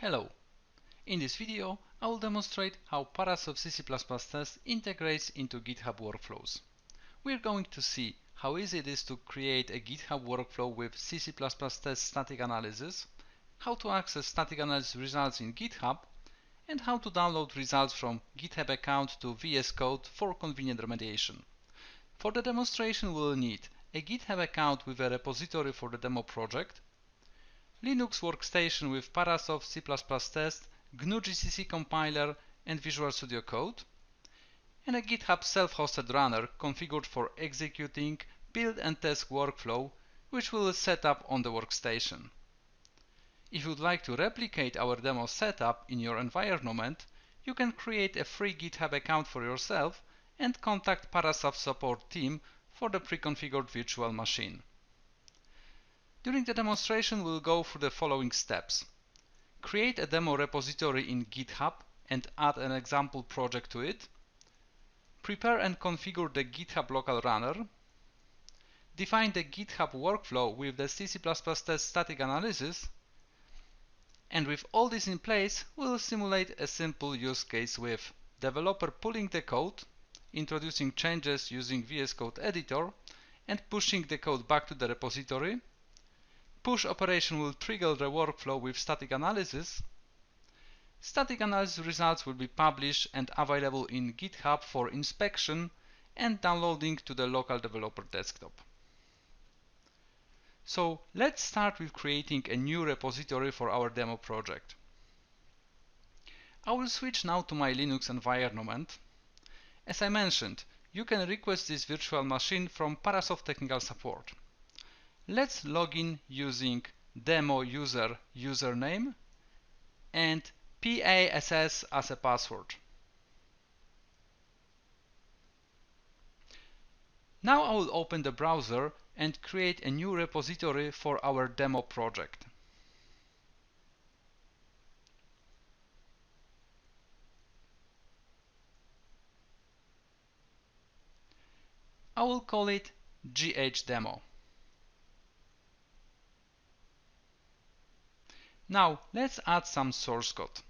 Hello! In this video, I will demonstrate how Parasoft C++ test integrates into GitHub workflows. We are going to see how easy it is to create a GitHub workflow with C++ test static analysis, how to access static analysis results in GitHub, and how to download results from GitHub account to VS Code for convenient remediation. For the demonstration, we will need a GitHub account with a repository for the demo project, Linux workstation with Parasoft C++ test, GNU GCC compiler and Visual Studio Code, and a GitHub self-hosted runner configured for executing build and test workflow, which we will set up on the workstation. If you would like to replicate our demo setup in your environment, you can create a free GitHub account for yourself and contact Parasoft support team for the pre-configured virtual machine. During the demonstration, we'll go through the following steps. Create a demo repository in GitHub and add an example project to it. Prepare and configure the GitHub local runner. Define the GitHub workflow with the C++ test static analysis. And with all this in place, we'll simulate a simple use case with developer pulling the code, introducing changes using VS Code editor, and pushing the code back to the repository. Push operation will trigger the workflow with static analysis. Static analysis results will be published and available in GitHub for inspection and downloading to the local developer desktop. So let's start with creating a new repository for our demo project. I will switch now to my Linux environment. As I mentioned, you can request this virtual machine from Parasoft Technical Support. Let's log in using demo user username and PASS as a password. Now I will open the browser and create a new repository for our demo project. I will call it GHDemo. Now let's add some source code.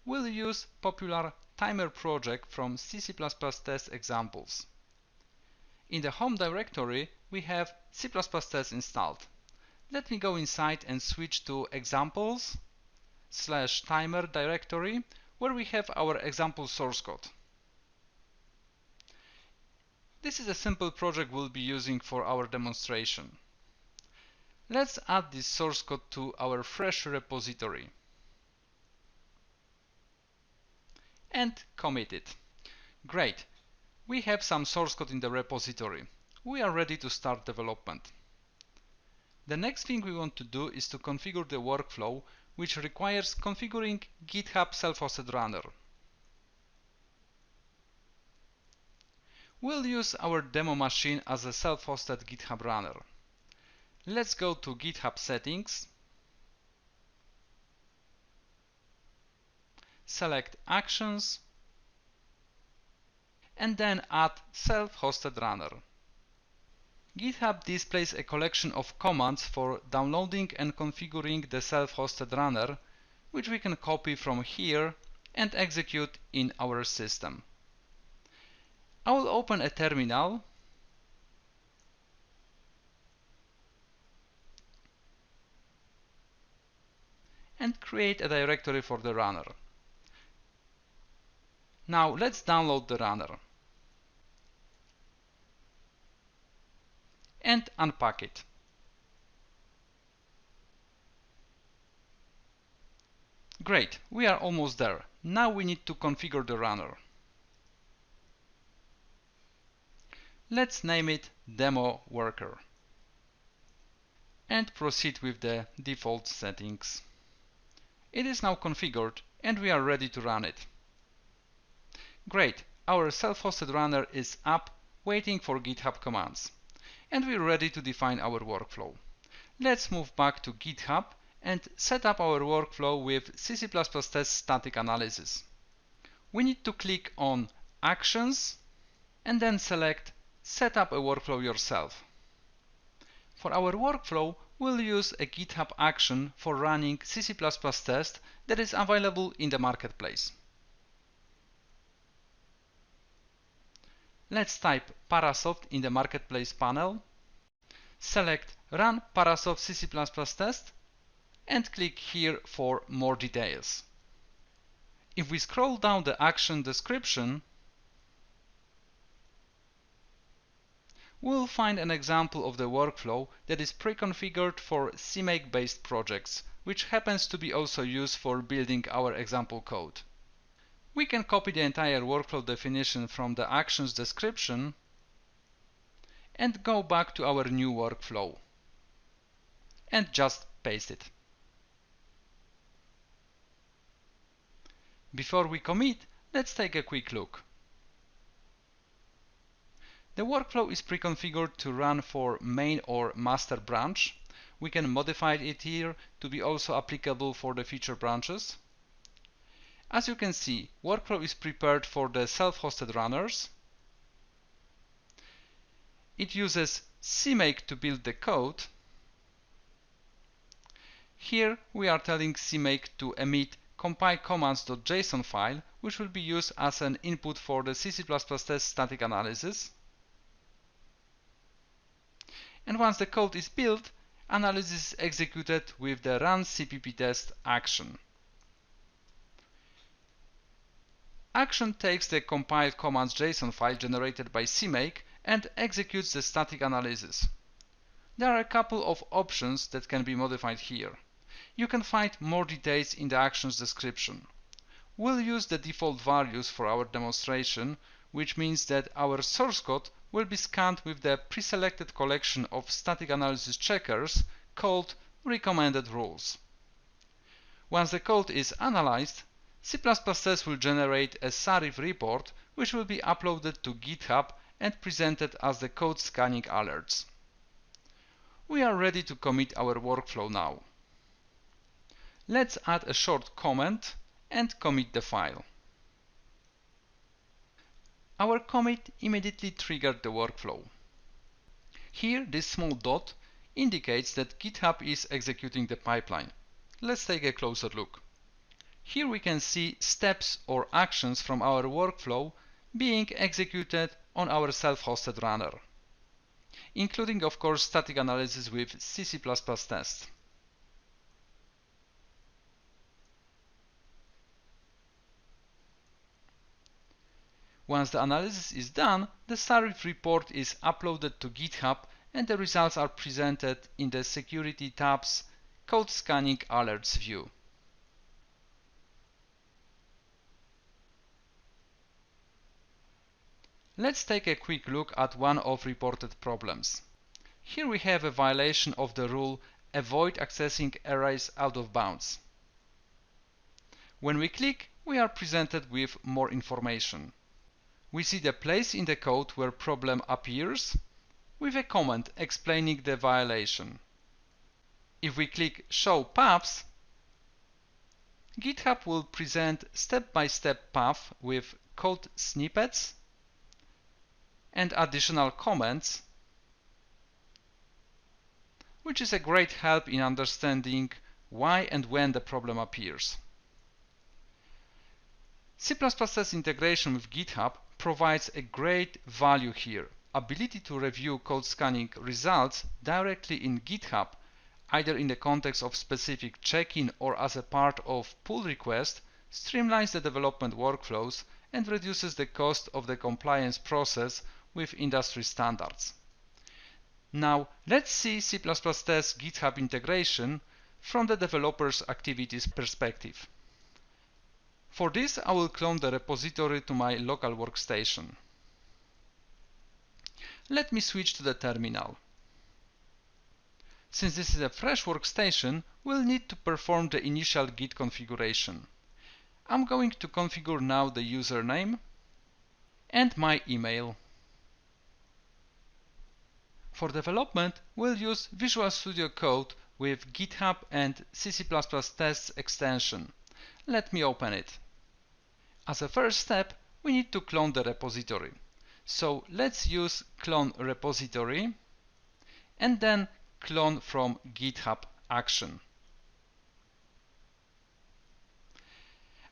We'll use popular timer project from C++ test examples. In the home directory, we have C++ test installed. Let me go inside and switch to examples/timer directory, where we have our example source code. This is a simple project we'll be using for our demonstration. Let's add this source code to our fresh repository and commit it. Great! We have some source code in the repository. We are ready to start development. The next thing we want to do is to configure the workflow, which requires configuring GitHub self-hosted runner. We'll use our demo machine as a self-hosted GitHub runner. Let's go to GitHub settings, select Actions, and then add self-hosted runner. GitHub displays a collection of commands for downloading and configuring the self-hosted runner, which we can copy from here and execute in our system. I will open a terminal and create a directory for the runner. Now let's download the runner and unpack it. Great, we are almost there. Now we need to configure the runner. Let's name it Demo Worker and proceed with the default settings. It is now configured and we are ready to run it. Great, our self-hosted runner is up, waiting for GitHub commands. And we're ready to define our workflow. Let's move back to GitHub and set up our workflow with C++ test static analysis. We need to click on Actions and then select Set up a workflow yourself. For our workflow, we'll use a GitHub action for running C++ test that is available in the Marketplace. Let's type Parasoft in the Marketplace panel, select Run Parasoft C++ test, and click here for more details. If we scroll down the action description, we'll find an example of the workflow that is pre-configured for CMake-based projects, which happens to be also used for building our example code. We can copy the entire workflow definition from the actions description and go back to our new workflow and just paste it. Before we commit, let's take a quick look. The workflow is pre-configured to run for main or master branch. We can modify it here to be also applicable for the future branches. As you can see, workflow is prepared for the self-hosted runners. It uses CMake to build the code. Here we are telling CMake to emit compile-commands.json file, which will be used as an input for the C++ test static analysis. And once the code is built, analysis is executed with the run cpp test action. Action takes the compiled commands JSON file generated by CMake and executes the static analysis. There are a couple of options that can be modified here. You can find more details in the actions description. We'll use the default values for our demonstration, which means that our source code will be scanned with the pre-selected collection of static analysis checkers called recommended rules. Once the code is analyzed, C++ test will generate a SARIF report, which will be uploaded to GitHub and presented as the Code Scanning Alerts. We are ready to commit our workflow now. Let's add a short comment and commit the file. Our commit immediately triggered the workflow. Here, this small dot indicates that GitHub is executing the pipeline. Let's take a closer look. Here we can see steps or actions from our workflow being executed on our self-hosted runner, including of course static analysis with C++ test. Once the analysis is done, the SARIF report is uploaded to GitHub and the results are presented in the Security tab's Code Scanning Alerts view. Let's take a quick look at one of reported problems. Here we have a violation of the rule avoid accessing arrays out of bounds. When we click, we are presented with more information. We see the place in the code where problem appears with a comment explaining the violation. If we click Show Paths, GitHub will present step-by-step path with code snippets and additional comments, which is a great help in understanding why and when the problem appears. C++ test integration with GitHub provides a great value here. Ability to review code scanning results directly in GitHub, either in the context of specific check-in or as a part of pull request, streamlines the development workflows and reduces the cost of the compliance process with industry standards. Now let's see C++ test GitHub integration from the developer's activities perspective. For this, I will clone the repository to my local workstation. Let me switch to the terminal. Since this is a fresh workstation, we'll need to perform the initial Git configuration. I'm going to configure now the username and my email. For development, we'll use Visual Studio Code with GitHub and C++ tests extension. Let me open it. As a first step, we need to clone the repository. So let's use clone repository and then clone from GitHub Action.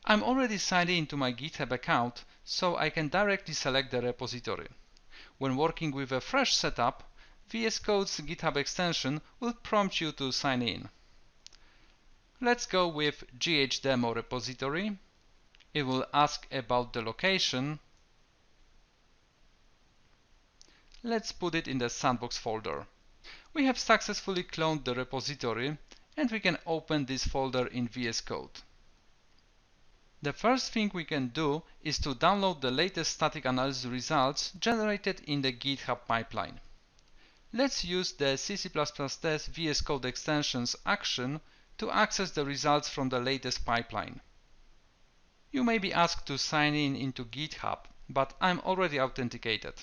I'm already signed into my GitHub account, so I can directly select the repository. When working with a fresh setup, VS Code's GitHub extension will prompt you to sign in. Let's go with GHDemo repository. It will ask about the location. Let's put it in the sandbox folder. We have successfully cloned the repository, and we can open this folder in VS Code. The first thing we can do is to download the latest static analysis results generated in the GitHub pipeline. Let's use the C++ test VS Code extensions action to access the results from the latest pipeline. You may be asked to sign in into GitHub, but I'm already authenticated.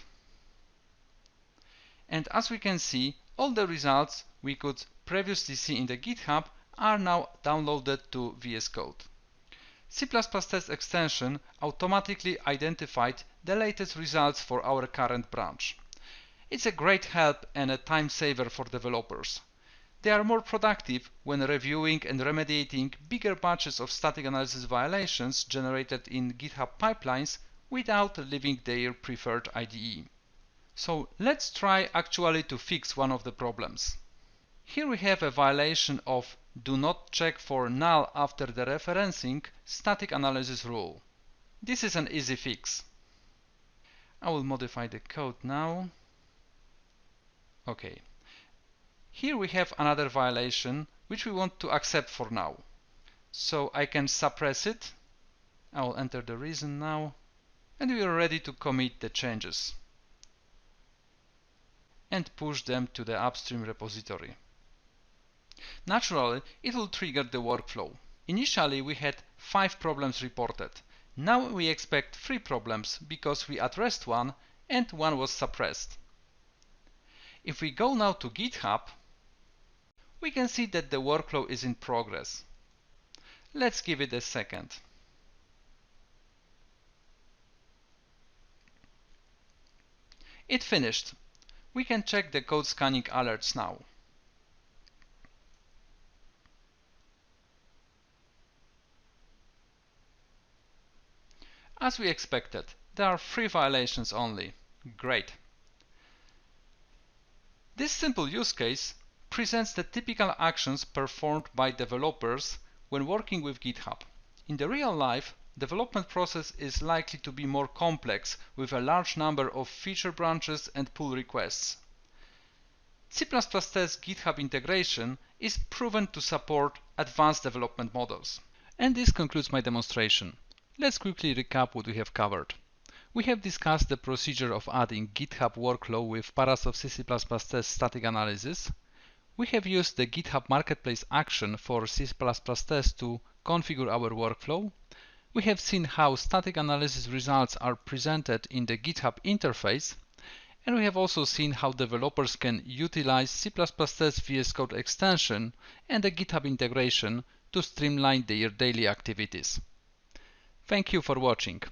And as we can see, all the results we could previously see in the GitHub are now downloaded to VS Code. C++ test extension automatically identified the latest results for our current branch. It's a great help and a time saver for developers. They are more productive when reviewing and remediating bigger batches of static analysis violations generated in GitHub pipelines without leaving their preferred IDE. So let's try actually to fix one of the problems. Here we have a violation of do not check for null after the referencing static analysis rule. This is an easy fix. I will modify the code now. Okay. Here we have another violation which we want to accept for now. So I can suppress it. I will enter the reason now. And we are ready to commit the changes and push them to the upstream repository. Naturally, it will trigger the workflow. Initially, we had 5 problems reported. Now we expect 3 problems because we addressed one and one was suppressed. If we go now to GitHub, we can see that the workflow is in progress. Let's give it a second. It finished. We can check the code scanning alerts now. As we expected, there are 3 violations only. Great. This simple use case presents the typical actions performed by developers when working with GitHub. In the real life, development process is likely to be more complex with a large number of feature branches and pull requests. C++ test GitHub integration is proven to support advanced development models. And this concludes my demonstration. Let's quickly recap what we have covered. We have discussed the procedure of adding GitHub workflow with Parasoft C++ test static analysis. We have used the GitHub Marketplace action for C++ test to configure our workflow. We have seen how static analysis results are presented in the GitHub interface. And we have also seen how developers can utilize C++ test VS Code extension and the GitHub integration to streamline their daily activities. Thank you for watching.